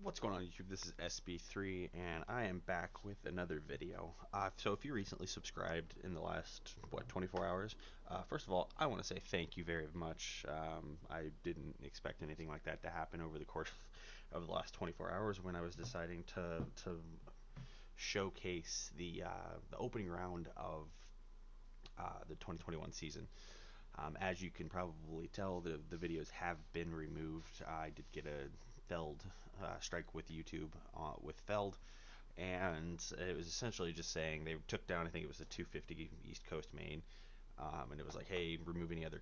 What's going on YouTube? This is SB3 and I am back with another video. So if you recently subscribed in the last, 24 hours, first of all, I want to say thank you very much. I didn't expect anything like that to happen over the course of the last 24 hours when I was deciding to showcase the opening round of the 2021 season. As you can probably tell, the videos have been removed. I did get a Feld strike with YouTube with Feld, and it was essentially just saying they took down, I think it was the 250 East Coast main, and it was like, hey, remove any other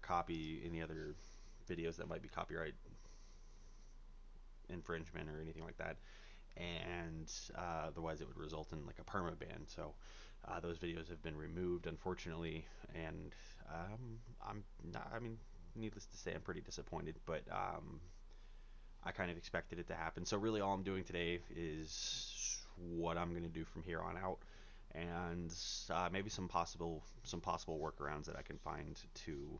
videos that might be copyright infringement or anything like that, and otherwise it would result in like a perma ban. So those videos have been removed, unfortunately, and I'm not, I mean, needless to say, I'm pretty disappointed, but I kind of expected it to happen. So really, all I'm doing today is what I'm going to do from here on out, and maybe some possible workarounds that I can find to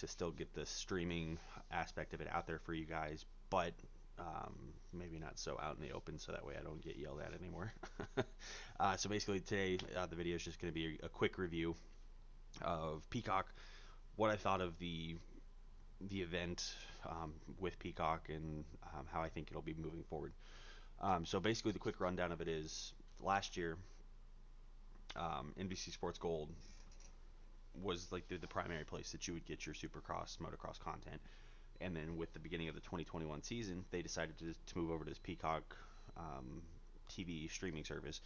still get the streaming aspect of it out there for you guys, but maybe not so out in the open, so that way I don't get yelled at anymore. So basically today, the video is just going to be a quick review of Peacock, what I thought of the event with Peacock, and how I think it'll be moving forward. So basically, the quick rundown of it is last year, NBC Sports Gold was like the primary place that you would get your Supercross, motocross content. And then with the beginning of the 2021 season, they decided to move over to this Peacock TV streaming service,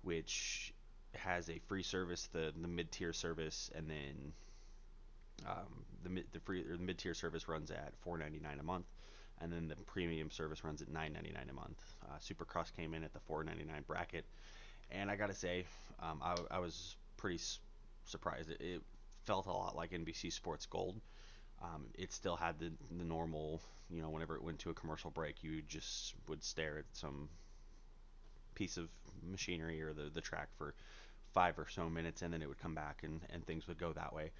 which has a free service, the mid tier service, and then the mid tier service runs at $4.99 a month, and then the premium service runs at $9.99 a month. Supercross came in at the $4.99 bracket, and I gotta say, I was pretty surprised. It felt a lot like NBC Sports Gold. It still had the normal, whenever it went to a commercial break, you just would stare at some piece of machinery or the track for 5 or so minutes, and then it would come back, and things would go that way.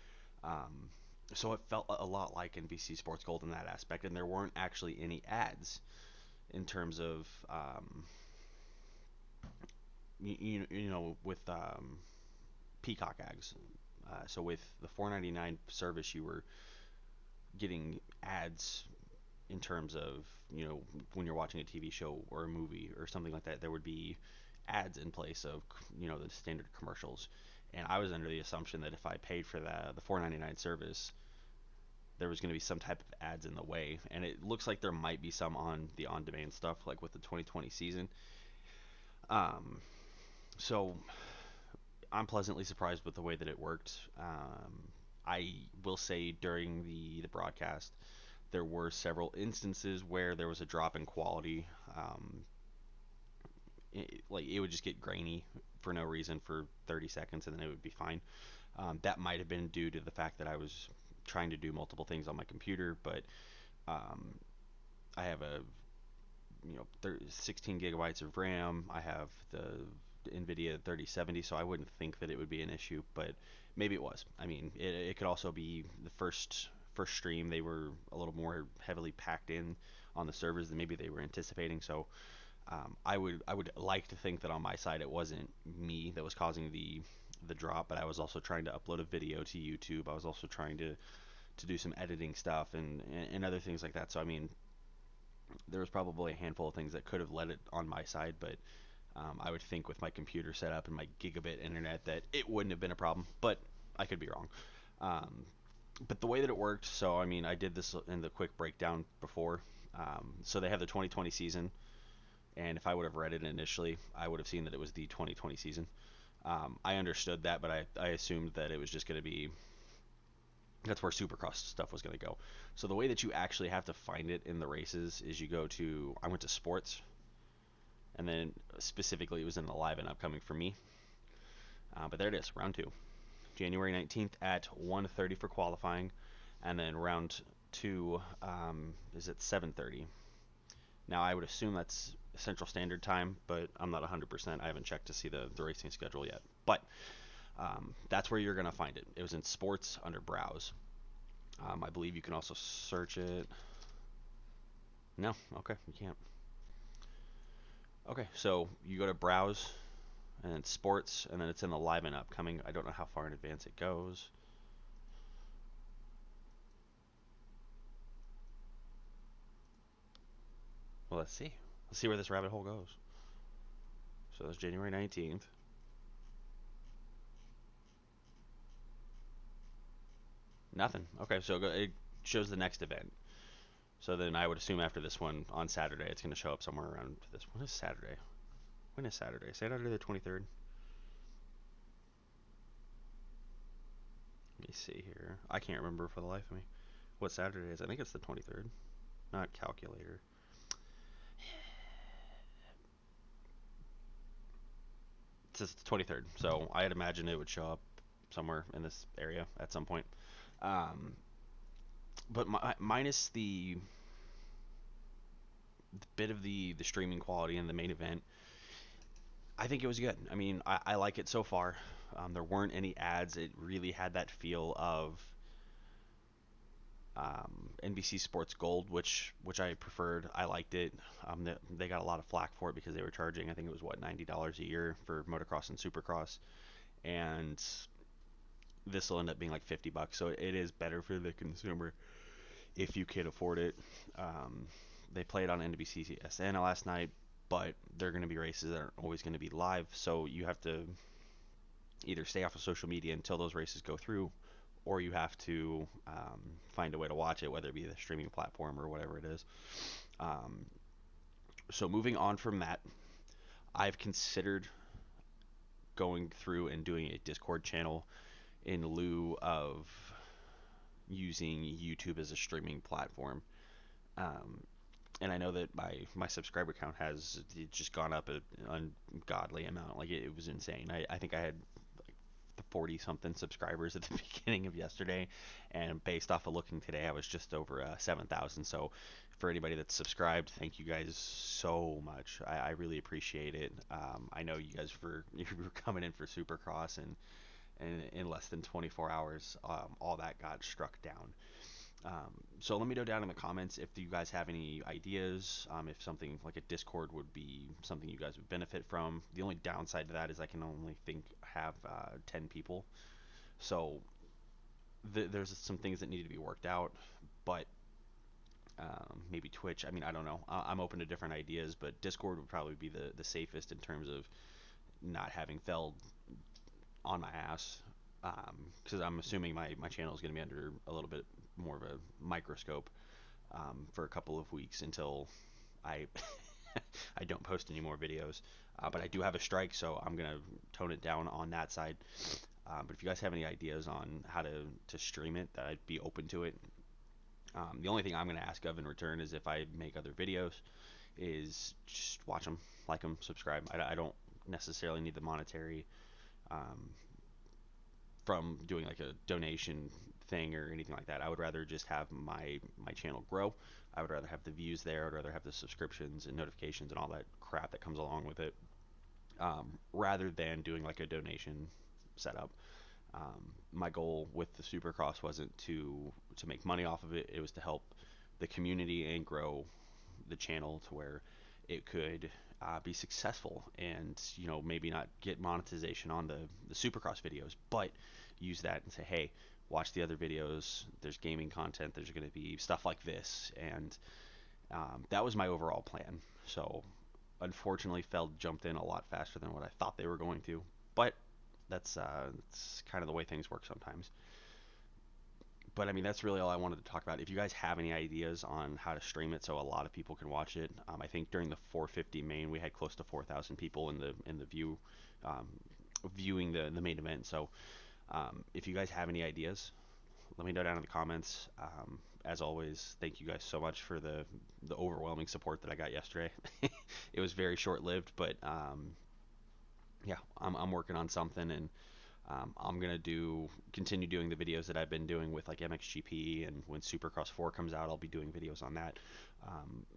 Um, so it felt a lot like NBC Sports Gold in that aspect, and there weren't actually any ads in terms of, with Peacock ads. So with the 4.99 service, you were getting ads in terms of, when you're watching a TV show or a movie or something like that, there would be ads in place of, the standard commercials. And I was under the assumption that if I paid for the 4.99 service, there was going to be some type of ads in the way, and it looks like there might be some on the on-demand stuff, like with the 2020 season. Um, so I'm pleasantly surprised with the way that it worked. I will say during the broadcast, there were several instances where there was a drop in quality. Like it would just get grainy for no reason for 30 seconds, and then it would be fine. That might have been due to the fact that I was trying to do multiple things on my computer, but um, I have a 16 gigabytes of RAM. I have the NVIDIA 3070, so I wouldn't think that it would be an issue, but maybe it was. I mean, it could also be the first stream, they were a little more heavily packed in on the servers than maybe they were anticipating. So I would like to think that on my side it wasn't me that was causing the drop, but I was also trying to upload a video to YouTube. I was also trying to do some editing stuff and other things like that. So I mean, there was probably a handful of things that could have led it on my side, but I would think with my computer set up and my gigabit internet that it wouldn't have been a problem, but I could be wrong. Um, but the way that it worked, so I mean, I did this in the quick breakdown before. So they have the 2020 season, and if I would have read it initially, I would have seen that it was the 2020 season. I understood that, but I assumed that it was just going to be, that's where Supercross stuff was going to go. So the way that you actually have to find it in the races is you go to, I went to sports, and then specifically it was in the live and upcoming for me. But there it is, round two, January 19th at 1:30 for qualifying, and then round two is at 7:30. Now I would assume that's Central Standard Time, but I'm not 100%. I haven't checked to see the racing schedule yet. But that's where you're going to find it. It was in sports under browse. I believe you can also search it. No, okay, you can't. Okay, so you go to browse, and then sports, and then it's in the live and upcoming. I don't know how far in advance it goes. Well, let's see. Let's see where this rabbit hole goes. So that's January 19th. Nothing. Okay, so it shows the next event. So then I would assume after this one on Saturday, it's going to show up somewhere around this. When is Saturday? When is Saturday? Saturday the 23rd? Let me see here. I can't remember for the life of me what Saturday is. I think it's the 23rd. Not calculator. It's just the 23rd. So I'd imagine it would show up somewhere in this area at some point. Um, but minus the bit of the streaming quality in the main event, I think it was good. I mean, I like it so far. There weren't any ads. It really had that feel of NBC Sports Gold, which I preferred. I liked it. They got a lot of flack for it because they were charging, I think it was what, $90 a year for motocross and supercross, and this will end up being like $50. So it is better for the consumer if you can afford it. Um, they played on NBCSN last night, but they're going to be races that aren't always going to be live, so you have to either stay off of social media until those races go through, or you have to find a way to watch it, whether it be the streaming platform or whatever it is. Um, so moving on from that, I've considered going through and doing a Discord channel in lieu of using YouTube as a streaming platform. Um, and I know that my subscriber count has just gone up an ungodly amount. Like it was insane. I think I had the 40 something subscribers at the beginning of yesterday, and based off of looking today, I was just over 7,000. So for anybody that's subscribed, thank you guys so much. I really appreciate it. I know you guys you were coming in for Supercross, and in less than 24 hours, all that got struck down. So let me know down in the comments if you guys have any ideas, if something like a Discord would be something you guys would benefit from. The only downside to that is I can only have 10 people. So there's some things that need to be worked out, but maybe Twitch. I mean, I don't know. I'm open to different ideas, but Discord would probably be the safest in terms of not having fell on my ass. Because I'm assuming my channel is going to be under a little bit more of a microscope for a couple of weeks until I I don't post any more videos. But I do have a strike, so I'm gonna tone it down on that side. But if you guys have any ideas on how to stream it, I'd be open to it. The only thing I'm gonna ask of in return is if I make other videos, is just watch them, like them, subscribe. I don't necessarily need the monetary um, from doing like a donation thing or anything like that. I would rather just have my channel grow. I would rather have the views there. I'd rather have the subscriptions and notifications and all that crap that comes along with it, rather than doing like a donation setup. My goal with the Supercross wasn't to make money off of it. It was to help the community and grow the channel to where it could be successful, and maybe not get monetization on the Supercross videos, but use that and say, hey, watch the other videos. There's gaming content. There's going to be stuff like this, and that was my overall plan. So unfortunately, Feld jumped in a lot faster than what I thought they were going to, but that's kind of the way things work sometimes. But I mean, that's really all I wanted to talk about. If you guys have any ideas on how to stream it so a lot of people can watch it, I think during the 450 main we had close to 4,000 people in the um, viewing the main event. So if you guys have any ideas, let me know down in the comments. As always, thank you guys so much for the overwhelming support that I got yesterday. It was very short lived, but yeah, I'm working on something, and I'm gonna continue doing the videos that I've been doing with like MXGP, and when Supercross 4 comes out, I'll be doing videos on that.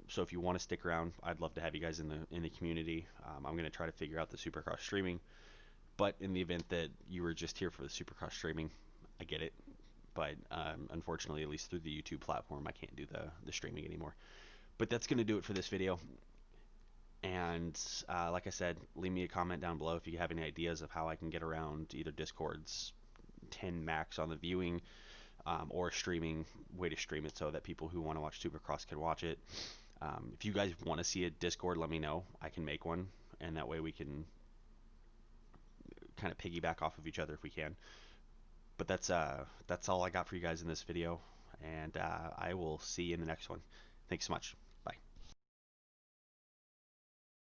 So if you want to stick around, I'd love to have you guys in the community. I'm gonna try to figure out the Supercross streaming, but in the event that you were just here for the Supercross streaming, I get it. But unfortunately, at least through the YouTube platform, I can't do the streaming anymore. But that's gonna do it for this video, And like I said, leave me a comment down below if you have any ideas of how I can get around either Discord's 10 max on the viewing, or a streaming way to stream it so that people who want to watch Supercross can watch it. If you guys want to see a Discord, let me know. I can make one, and that way we can kind of piggyback off of each other if we can. But that's all I got for you guys in this video, and I will see you in the next one. Thanks so much.